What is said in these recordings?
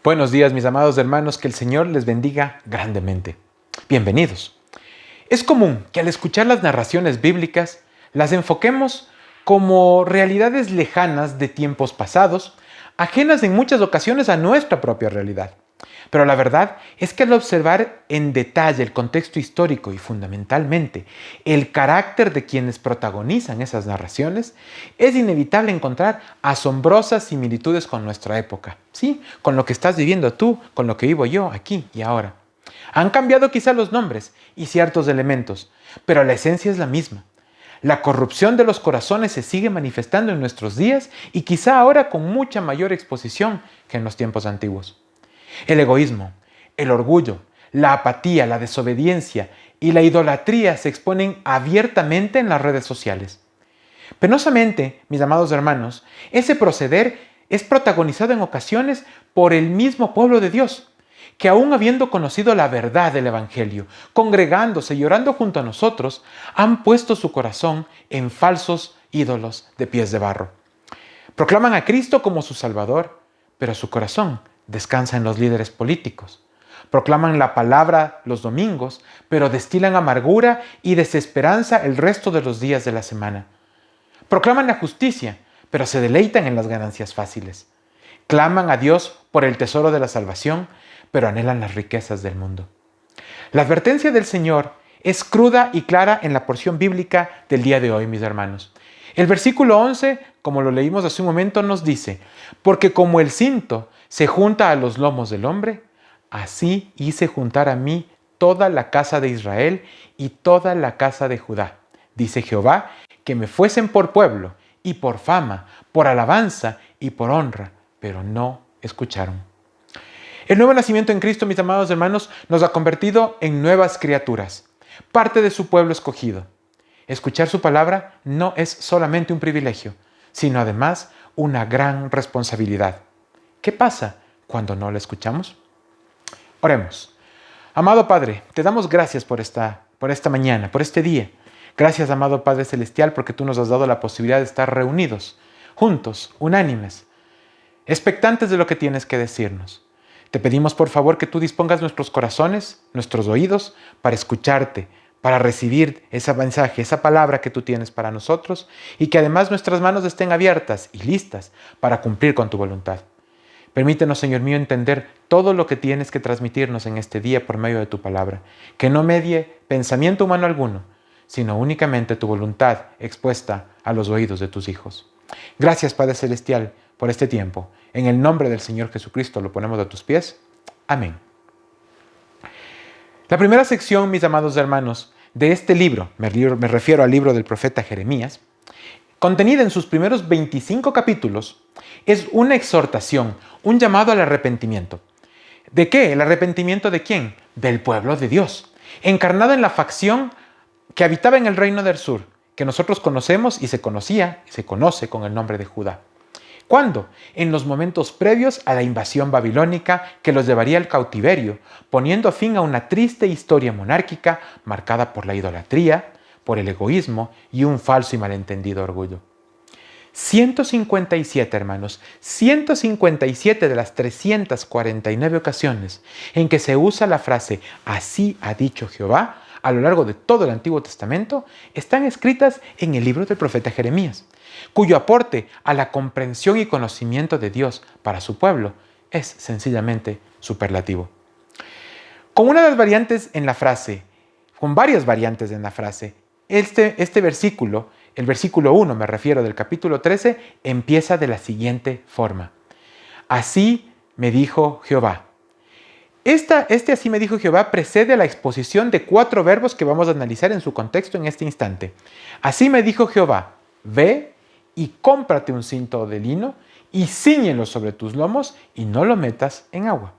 Buenos días, mis amados hermanos, que el Señor les bendiga grandemente. Bienvenidos. Es común que al escuchar las narraciones bíblicas las enfoquemos como realidades lejanas de tiempos pasados, ajenas en muchas ocasiones a nuestra propia realidad. Pero la verdad es que al observar en detalle el contexto histórico y fundamentalmente el carácter de quienes protagonizan esas narraciones, es inevitable encontrar asombrosas similitudes con nuestra época. Sí, con lo que estás viviendo tú, con lo que vivo yo aquí y ahora. Han cambiado quizá los nombres y ciertos elementos, pero la esencia es la misma. La corrupción de los corazones se sigue manifestando en nuestros días y quizá ahora con mucha mayor exposición que en los tiempos antiguos. El egoísmo, el orgullo, la apatía, la desobediencia y la idolatría se exponen abiertamente en las redes sociales. Penosamente, mis amados hermanos, ese proceder es protagonizado en ocasiones por el mismo pueblo de Dios, que aún habiendo conocido la verdad del Evangelio, congregándose y orando junto a nosotros, han puesto su corazón en falsos ídolos de pies de barro. Proclaman a Cristo como su Salvador, pero su corazón descansa en los líderes políticos. Proclaman la palabra los domingos, pero destilan amargura y desesperanza el resto de los días de la semana. Proclaman la justicia, pero se deleitan en las ganancias fáciles. Claman a Dios por el tesoro de la salvación, pero anhelan las riquezas del mundo. La advertencia del Señor es cruda y clara en la porción bíblica del día de hoy, mis hermanos. El versículo 11, como lo leímos hace un momento, nos dice: porque como el cinto se junta a los lomos del hombre, así hice juntar a mí toda la casa de Israel y toda la casa de Judá. Dice Jehová, que me fuesen por pueblo y por fama, por alabanza y por honra, pero no escucharon. El nuevo nacimiento en Cristo, mis amados hermanos, nos ha convertido en nuevas criaturas, parte de su pueblo escogido. Escuchar su palabra no es solamente un privilegio, sino además una gran responsabilidad. ¿Qué pasa cuando no la escuchamos? Oremos. Amado Padre, te damos gracias por esta mañana, por este día. Gracias, amado Padre Celestial, porque tú nos has dado la posibilidad de estar reunidos, juntos, unánimes, expectantes de lo que tienes que decirnos. Te pedimos, por favor, que tú dispongas nuestros corazones, nuestros oídos, para escucharte, para recibir ese mensaje, esa palabra que tú tienes para nosotros, y que además nuestras manos estén abiertas y listas para cumplir con tu voluntad. Permítenos, Señor mío, entender todo lo que tienes que transmitirnos en este día por medio de tu palabra, que no medie pensamiento humano alguno, sino únicamente tu voluntad expuesta a los oídos de tus hijos. Gracias, Padre Celestial, por este tiempo. En el nombre del Señor Jesucristo lo ponemos a tus pies. Amén. La primera sección, mis amados hermanos, de este libro, me refiero al libro del profeta Jeremías, contenida en sus primeros 25 capítulos, es una exhortación, un llamado al arrepentimiento. ¿De qué? ¿El arrepentimiento de quién? Del pueblo de Dios, encarnado en la facción que habitaba en el reino del sur, que nosotros conocemos y se conoce con el nombre de Judá. ¿Cuándo? En los momentos previos a la invasión babilónica que los llevaría al cautiverio, poniendo fin a una triste historia monárquica marcada por la idolatría, por el egoísmo y un falso y malentendido orgullo. 157, hermanos, 157 de las 349 ocasiones en que se usa la frase «Así ha dicho Jehová» a lo largo de todo el Antiguo Testamento, están escritas en el libro del profeta Jeremías, cuyo aporte a la comprensión y conocimiento de Dios para su pueblo es sencillamente superlativo. Con varias variantes en la frase, este versículo, el versículo 1, me refiero, del capítulo 13, empieza de la siguiente forma. Así me dijo Jehová. Así me dijo Jehová precede la exposición de 4 verbos que vamos a analizar en su contexto en este instante. Así me dijo Jehová, ve y cómprate un cinto de lino y cíñelo sobre tus lomos y no lo metas en agua.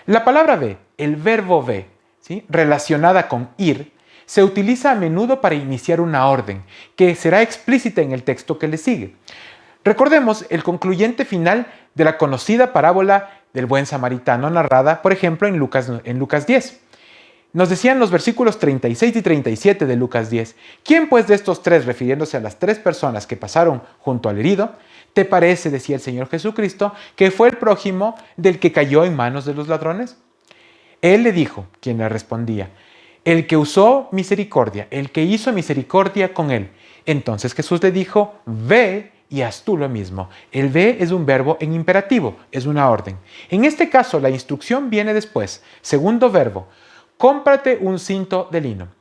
La palabra ve, el verbo ve, ¿sí?, relacionada con ir, se utiliza a menudo para iniciar una orden, que será explícita en el texto que le sigue. Recordemos el concluyente final de la conocida parábola del buen samaritano, narrada, por ejemplo, en Lucas 10. Nos decían los versículos 36 y 37 de Lucas 10. ¿Quién pues de estos 3, refiriéndose a las 3 personas que pasaron junto al herido, ¿Te parece, decía el Señor Jesucristo, que fue el prójimo del que cayó en manos de los ladrones? Él le dijo, quien le respondía, el que usó misericordia, el que hizo misericordia con él. Entonces Jesús le dijo, ve y haz tú lo mismo. El ve es un verbo en imperativo, es una orden. En este caso, la instrucción viene después. Segundo verbo, cómprate un cinto de lino.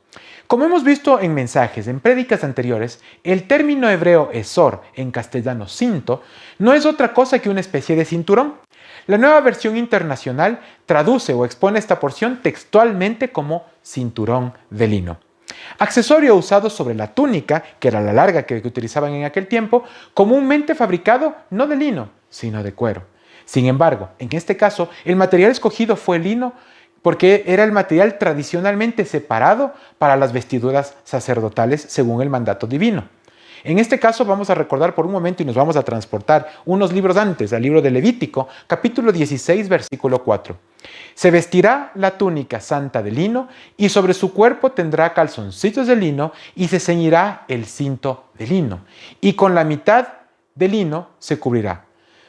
Como hemos visto en mensajes, en prédicas anteriores, el término hebreo esor, en castellano cinto, no es otra cosa que una especie de cinturón. La nueva versión internacional traduce o expone esta porción textualmente como cinturón de lino. Accesorio usado sobre la túnica, que era la larga que utilizaban en aquel tiempo, comúnmente fabricado no de lino, sino de cuero. Sin embargo, en este caso, el material escogido fue lino porque era el material tradicionalmente separado para las vestiduras sacerdotales según el mandato divino. En este caso vamos a recordar por un momento y nos vamos a transportar unos libros antes, al libro de Levítico, capítulo 16, versículo 4. Se vestirá la túnica santa de lino y sobre su cuerpo tendrá calzoncillos de lino y se ceñirá el cinto de lino y con la mitad de lino se cubrirá.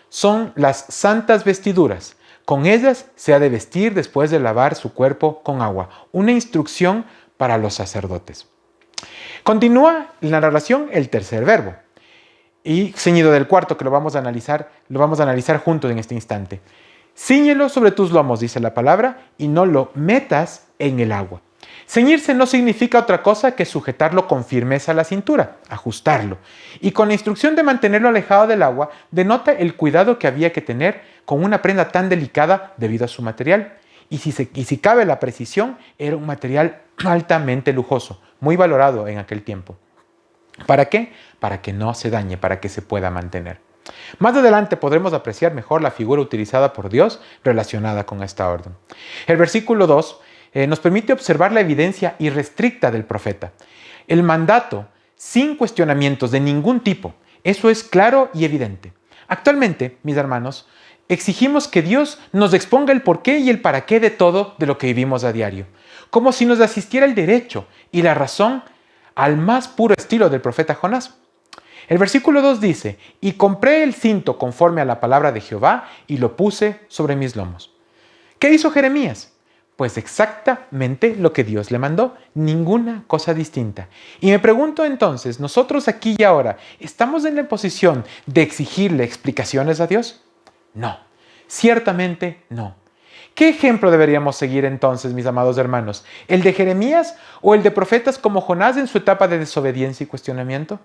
Son las santas vestiduras. Con ellas se ha de vestir después de lavar su cuerpo con agua. Una instrucción para los sacerdotes. Continúa en la narración el tercer verbo y ceñido del cuarto, que lo vamos a analizar juntos en este instante. Cíñelo sobre tus lomos, dice la palabra, y no lo metas en el agua. Ceñirse no significa otra cosa que sujetarlo con firmeza a la cintura, ajustarlo. Y con la instrucción de mantenerlo alejado del agua, denota el cuidado que había que tener con una prenda tan delicada debido a su material. Y si cabe la precisión, era un material altamente lujoso, muy valorado en aquel tiempo. ¿Para qué? Para que no se dañe, para que se pueda mantener. Más adelante podremos apreciar mejor la figura utilizada por Dios relacionada con esta orden. El versículo 2 nos permite observar la evidencia irrestricta del profeta. El mandato, sin cuestionamientos de ningún tipo, eso es claro y evidente. Actualmente, mis hermanos, exigimos que Dios nos exponga el porqué y el para qué de todo de lo que vivimos a diario, como si nos asistiera el derecho y la razón al más puro estilo del profeta Jonás. El versículo 2 dice, y compré el cinto conforme a la palabra de Jehová y lo puse sobre mis lomos. ¿Qué hizo Jeremías? Pues exactamente lo que Dios le mandó, ninguna cosa distinta. Y me pregunto entonces, ¿nosotros aquí y ahora estamos en la posición de exigirle explicaciones a Dios? No, ciertamente no. ¿Qué ejemplo deberíamos seguir entonces, mis amados hermanos? ¿El de Jeremías o el de profetas como Jonás en su etapa de desobediencia y cuestionamiento?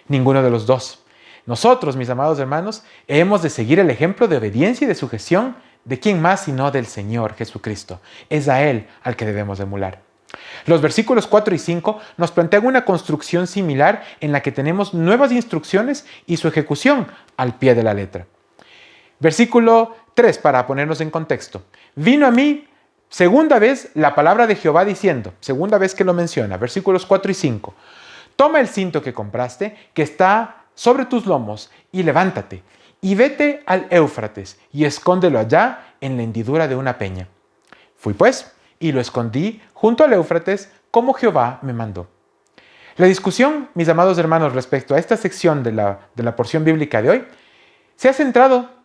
Ninguno de los dos. Nosotros, mis amados hermanos, hemos de seguir el ejemplo de obediencia y de sujeción de quién más sino del Señor Jesucristo. Es a Él al que debemos emular. Los versículos 4 y 5 nos plantean una construcción similar en la que tenemos nuevas instrucciones y su ejecución al pie de la letra. Versículo 3, para ponernos en contexto. Vino a mí segunda vez la palabra de Jehová diciendo, segunda vez que lo menciona, versículos 4 y 5. Toma el cinto que compraste, que está sobre tus lomos, y levántate, y vete al Éufrates, y escóndelo allá en la hendidura de una peña. Fui pues, y lo escondí junto al Éufrates, como Jehová me mandó. La discusión, mis amados hermanos, respecto a esta sección de la porción bíblica de hoy, se ha centrado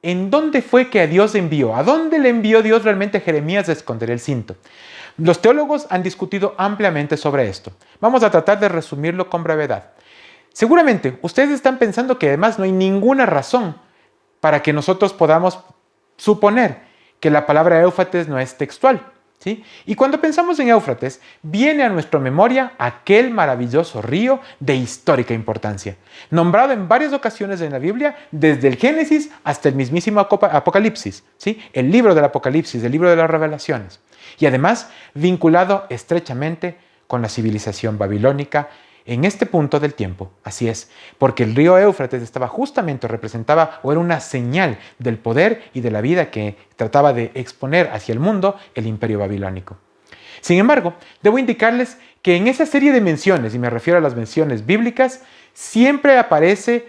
en dónde fue que a Dios envió, a dónde le envió Dios realmente a Jeremías a esconder el cinto. Los teólogos han discutido ampliamente sobre esto. Vamos a tratar de resumirlo con brevedad. Seguramente ustedes están pensando que además no hay ninguna razón para que nosotros podamos suponer que la palabra Éufrates no es textual, ¿sí? Y cuando pensamos en Éufrates, viene a nuestra memoria aquel maravilloso río de histórica importancia, nombrado en varias ocasiones en la Biblia, desde el Génesis hasta el mismísimo Apocalipsis, ¿sí? El libro del Apocalipsis, el libro de las Revelaciones. Y además vinculado estrechamente con la civilización babilónica en este punto del tiempo. Así es, porque el río Éufrates representaba o era una señal del poder y de la vida que trataba de exponer hacia el mundo el imperio babilónico. Sin embargo, debo indicarles que en esa serie de menciones, y me refiero a las menciones bíblicas, siempre aparece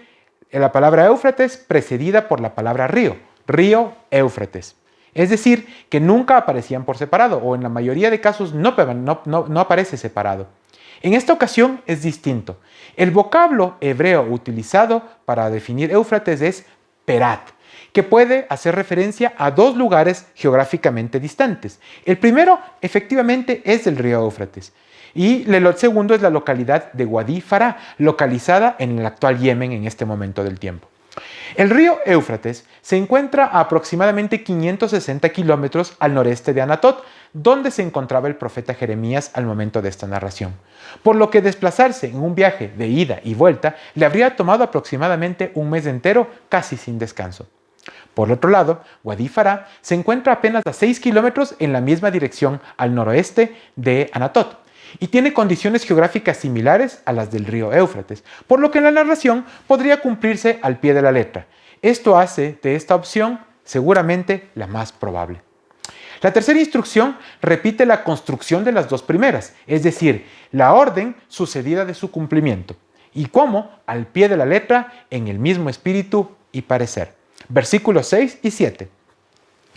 la palabra Éufrates precedida por la palabra río, río Éufrates. Es decir, que nunca aparecían por separado, o en la mayoría de casos no aparece separado. En esta ocasión es distinto. El vocablo hebreo utilizado para definir Éufrates es Perat, que puede hacer referencia a dos lugares geográficamente distantes. El primero, efectivamente, es el río Éufrates. Y el segundo es la localidad de Wadi Farah, localizada en el actual Yemen en este momento del tiempo. El río Éufrates se encuentra a aproximadamente 560 kilómetros al noreste de Anatot, donde se encontraba el profeta Jeremías al momento de esta narración. Por lo que desplazarse en un viaje de ida y vuelta le habría tomado aproximadamente un mes entero, casi sin descanso. Por otro lado, Wadi Farah se encuentra apenas a 6 kilómetros en la misma dirección al noroeste de Anatot y tiene condiciones geográficas similares a las del río Éufrates, por lo que la narración podría cumplirse al pie de la letra. Esto hace de esta opción seguramente la más probable. La tercera instrucción repite la construcción de las dos primeras, es decir, la orden sucedida de su cumplimiento, y cómo al pie de la letra en el mismo espíritu y parecer. Versículos 6 y 7.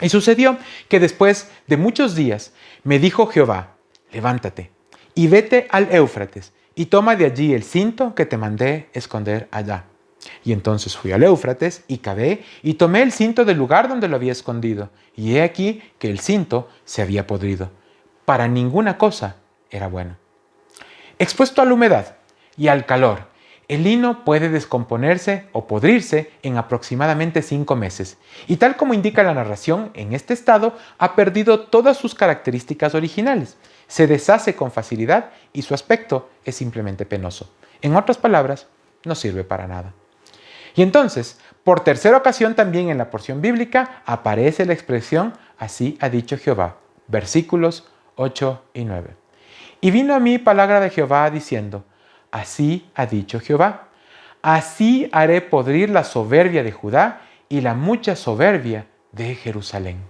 Y sucedió que después de muchos días me dijo Jehová, levántate y vete al Éufrates y toma de allí el cinto que te mandé esconder allá. Y entonces fui al Éufrates y cavé y tomé el cinto del lugar donde lo había escondido. Y he aquí que el cinto se había podrido. Para ninguna cosa era bueno. Expuesto a la humedad y al calor, el lino puede descomponerse o podrirse en aproximadamente 5 meses, y tal como indica la narración, en este estado ha perdido todas sus características originales, se deshace con facilidad y su aspecto es simplemente penoso. En otras palabras, no sirve para nada. Y entonces, por tercera ocasión también en la porción bíblica aparece la expresión así ha dicho Jehová, versículos 8 y 9. Y vino a mí palabra de Jehová diciendo, así ha dicho Jehová, así haré podrir la soberbia de Judá y la mucha soberbia de Jerusalén.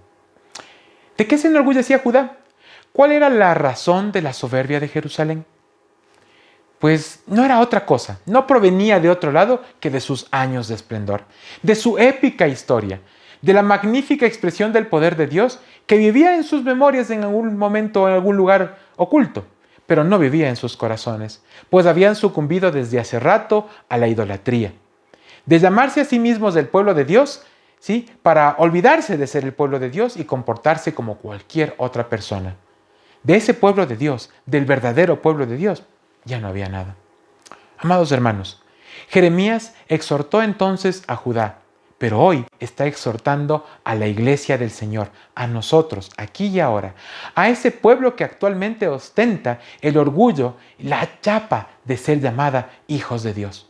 ¿De qué se enorgullecía Judá? ¿Cuál era la razón de la soberbia de Jerusalén? Pues no era otra cosa, no provenía de otro lado que de sus años de esplendor, de su épica historia, de la magnífica expresión del poder de Dios que vivía en sus memorias en algún momento en algún lugar oculto, pero no vivía en sus corazones, pues habían sucumbido desde hace rato a la idolatría. De llamarse a sí mismos del pueblo de Dios, ¿sí?, para olvidarse de ser el pueblo de Dios y comportarse como cualquier otra persona. De ese pueblo de Dios, del verdadero pueblo de Dios, ya no había nada. Amados hermanos, Jeremías exhortó entonces a Judá, pero hoy está exhortando a la iglesia del Señor, a nosotros, aquí y ahora, a ese pueblo que actualmente ostenta el orgullo, la chapa de ser llamada hijos de Dios.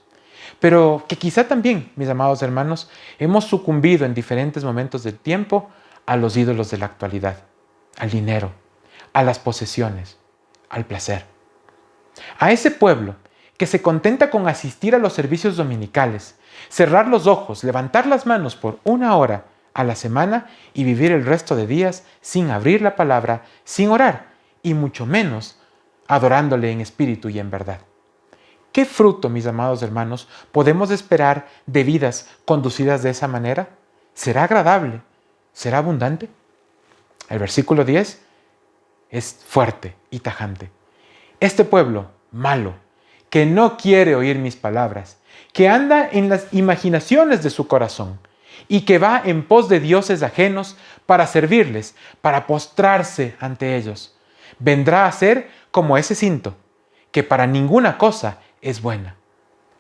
Pero que quizá también, mis amados hermanos, hemos sucumbido en diferentes momentos del tiempo a los ídolos de la actualidad, al dinero, a las posesiones, al placer. A ese pueblo que se contenta con asistir a los servicios dominicales, cerrar los ojos, levantar las manos por 1 hora a la semana y vivir el resto de días sin abrir la palabra, sin orar y mucho menos adorándole en espíritu y en verdad. ¿Qué fruto, mis amados hermanos, podemos esperar de vidas conducidas de esa manera? ¿Será agradable? ¿Será abundante? El versículo 10 es fuerte y tajante. Este pueblo malo, que no quiere oír mis palabras, que anda en las imaginaciones de su corazón y que va en pos de dioses ajenos para servirles, para postrarse ante ellos, vendrá a ser como ese cinto, que para ninguna cosa es buena.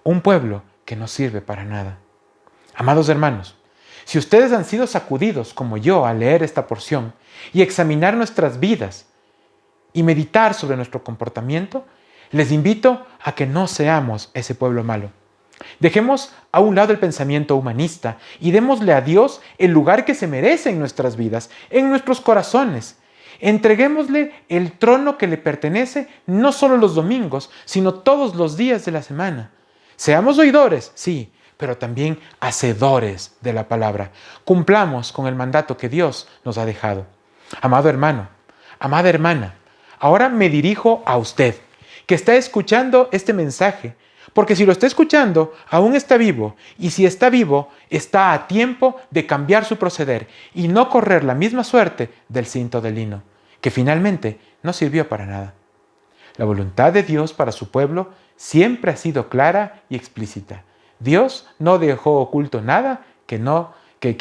Un pueblo que no sirve para nada. Amados hermanos, si ustedes han sido sacudidos como yo al leer esta porción y examinar nuestras vidas y meditar sobre nuestro comportamiento, les invito a que no seamos ese pueblo malo. Dejemos a un lado el pensamiento humanista y démosle a Dios el lugar que se merece en nuestras vidas, en nuestros corazones. Entreguémosle el trono que le pertenece no solo los domingos, sino todos los días de la semana. Seamos oidores, sí, pero también hacedores de la palabra. Cumplamos con el mandato que Dios nos ha dejado. Amado hermano, amada hermana, ahora me dirijo a usted, que está escuchando este mensaje, Porque si lo está escuchando, aún está vivo. Y si está vivo, está a tiempo de cambiar su proceder y no correr la misma suerte del cinto de lino, que finalmente no sirvió para nada. La voluntad de Dios para su pueblo siempre ha sido clara y explícita. Dios no dejó oculto nada que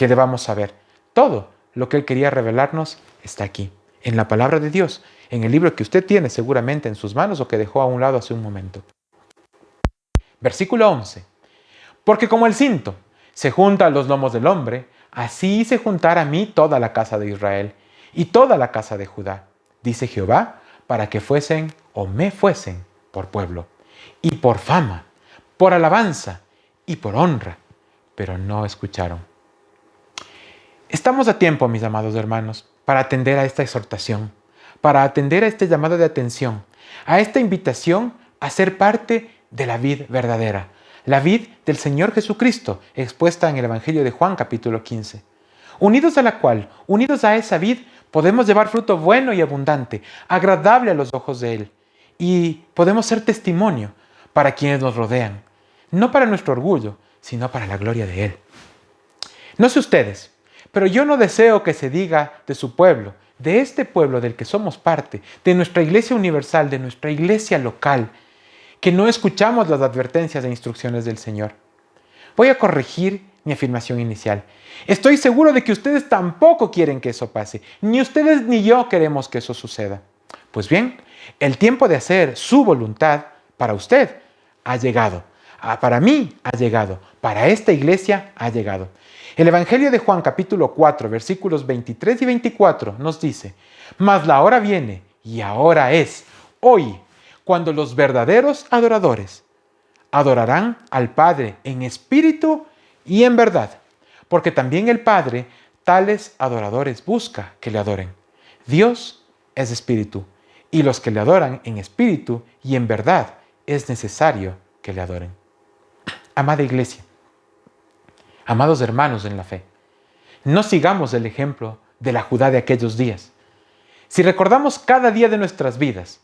debamos saber. Todo lo que Él quería revelarnos está aquí, en la palabra de Dios, en el libro que usted tiene seguramente en sus manos o que dejó a un lado hace un momento. Versículo 11. Porque como el cinto se junta a los lomos del hombre, así se juntará a mí toda la casa de Israel y toda la casa de Judá, dice Jehová, para que fuesen o me fuesen por pueblo, y por fama, por alabanza y por honra, pero no escucharon. Estamos a tiempo, mis amados hermanos, para atender a esta exhortación, para atender a este llamado de atención, a esta invitación a ser parte de la vid verdadera, la vid del Señor Jesucristo, expuesta en el Evangelio de Juan capítulo 15. Unidos a la cual, unidos a esa vid, podemos llevar fruto bueno y abundante, agradable a los ojos de Él, y podemos ser testimonio para quienes nos rodean, no para nuestro orgullo, sino para la gloria de Él. No sé ustedes, pero yo no deseo que se diga de su pueblo, de este pueblo del que somos parte, de nuestra iglesia universal, de nuestra iglesia local, que no escuchamos las advertencias e instrucciones del Señor. Voy a corregir mi afirmación inicial. Estoy seguro de que ustedes tampoco quieren que eso pase. Ni ustedes ni yo queremos que eso suceda. Pues bien, el tiempo de hacer su voluntad para usted ha llegado. Para mí ha llegado. Para esta iglesia ha llegado. El Evangelio de Juan capítulo 4, versículos 23 y 24 nos dice: mas la hora viene, y ahora es, hoy, cuando los verdaderos adoradores adorarán al Padre en espíritu y en verdad, porque también el Padre tales adoradores busca que le adoren. Dios es espíritu, y los que le adoran en espíritu y en verdad es necesario que le adoren. Amada iglesia, amados hermanos en la fe, no sigamos el ejemplo de la Judá de aquellos días. Si recordamos cada día de nuestras vidas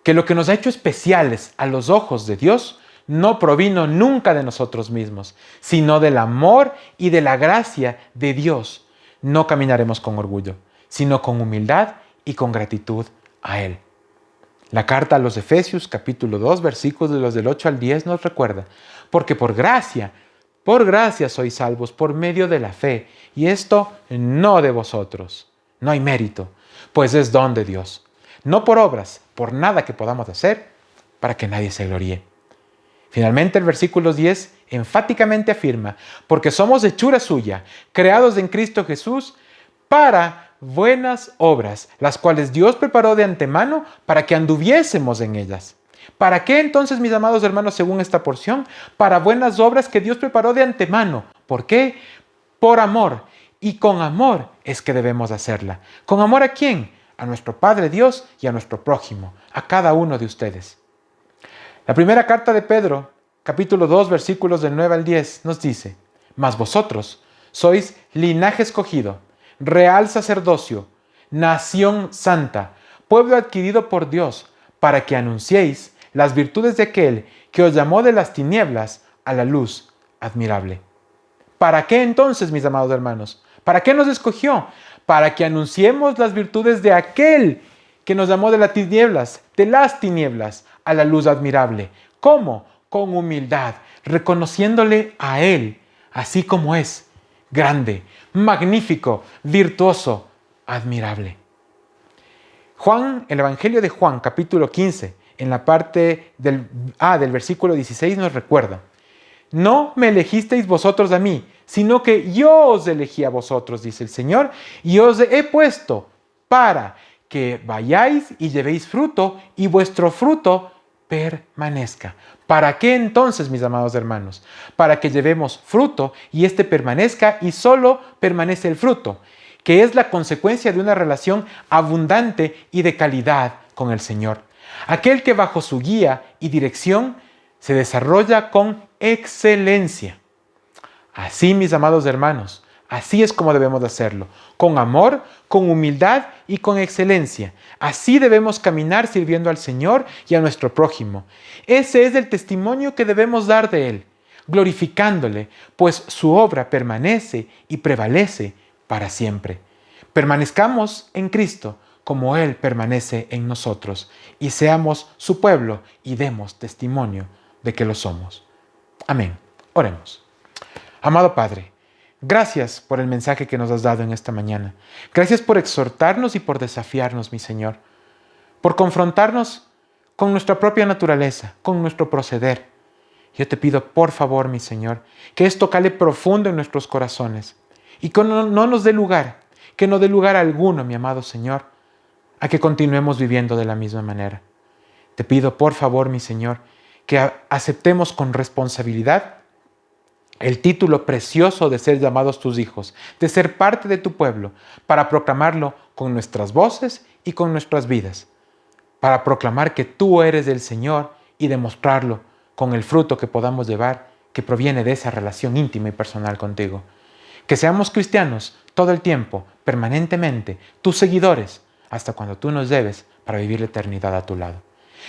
que lo que nos ha hecho especiales a los ojos de Dios no provino nunca de nosotros mismos, sino del amor y de la gracia de Dios, no caminaremos con orgullo, sino con humildad y con gratitud a Él. La carta a los Efesios, capítulo 2, versículos del 8 al 10 nos recuerda: porque por gracia sois salvos por medio de la fe, y esto no de vosotros, no hay mérito, pues es don de Dios, no por obras, por nada que podamos hacer, para que nadie se gloríe. Finalmente, el versículo 10 enfáticamente afirma: porque somos hechura suya, creados en Cristo Jesús, para buenas obras, las cuales Dios preparó de antemano para que anduviésemos en ellas. ¿Para qué entonces, mis amados hermanos, según esta porción? Para buenas obras que Dios preparó de antemano. ¿Por qué? Por amor. Y con amor es que debemos hacerla. ¿Con amor a quién? A nuestro Padre Dios y a nuestro prójimo, a cada uno de ustedes. La primera carta de Pedro, capítulo 2, versículos del 9 al 10, nos dice: mas vosotros sois linaje escogido, real sacerdocio, nación santa, pueblo adquirido por Dios, para que anunciéis las virtudes de aquel que os llamó de las tinieblas a la luz admirable. ¿Para qué entonces, mis amados hermanos? ¿Para qué nos escogió? Para que anunciemos las virtudes de aquel que nos llamó de las tinieblas a la luz admirable. ¿Cómo? Con humildad, reconociéndole a Él, así como es, grande, magnífico, virtuoso, admirable. Juan, el Evangelio de Juan, capítulo 15, en la parte del versículo 16 nos recuerda: no me elegisteis vosotros a mí, sino que yo os elegí a vosotros, dice el Señor, y os he puesto para que vayáis y llevéis fruto, y vuestro fruto permanezca. ¿Para qué entonces, mis amados hermanos? Para que llevemos fruto y éste permanezca, y solo permanece el fruto, que es la consecuencia de una relación abundante y de calidad con el Señor. Aquel que bajo su guía y dirección se desarrolla con excelencia. Así, mis amados hermanos, Así es como debemos de hacerlo, con amor, con humildad y con excelencia. Así debemos caminar sirviendo al Señor y a nuestro prójimo. Ese es el testimonio que debemos dar de Él, glorificándole, pues su obra permanece y prevalece para siempre. Permanezcamos en Cristo como Él permanece en nosotros, y seamos su pueblo y demos testimonio de que lo somos. Amén. Oremos. Amado Padre, gracias por el mensaje que nos has dado en esta mañana. Gracias por exhortarnos y por desafiarnos, mi Señor. Por confrontarnos con nuestra propia naturaleza, con nuestro proceder. Yo te pido, por favor, mi Señor, que esto cale profundo en nuestros corazones y que no nos dé lugar, que no dé lugar alguno, mi amado Señor, a que continuemos viviendo de la misma manera. Te pido, por favor, mi Señor, que aceptemos con responsabilidad el título precioso de ser llamados tus hijos, de ser parte de tu pueblo, para proclamarlo con nuestras voces y con nuestras vidas, para proclamar que tú eres el Señor y demostrarlo con el fruto que podamos llevar, que proviene de esa relación íntima y personal contigo. Que seamos cristianos todo el tiempo, permanentemente, tus seguidores, hasta cuando tú nos lleves para vivir la eternidad a tu lado.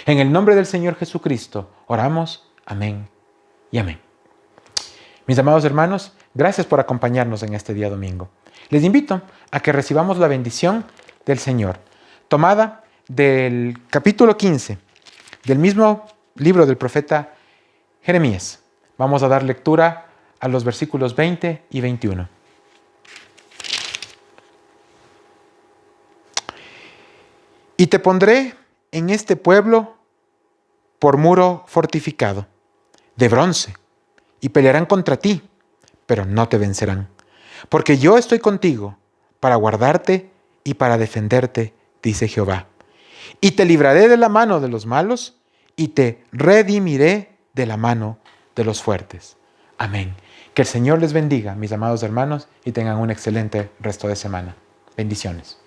En el nombre del Señor Jesucristo, oramos. Amén y amén. Mis amados hermanos, gracias por acompañarnos en este día domingo. Les invito a que recibamos la bendición del Señor, tomada del capítulo 15 del mismo libro del profeta Jeremías. Vamos a dar lectura a los versículos 20 y 21. Y te pondré en este pueblo por muro fortificado, de bronce, y pelearán contra ti, pero no te vencerán. Porque yo estoy contigo para guardarte y para defenderte, dice Jehová. Y te libraré de la mano de los malos y te redimiré de la mano de los fuertes. Amén. Que el Señor les bendiga, mis amados hermanos, y tengan un excelente resto de semana. Bendiciones.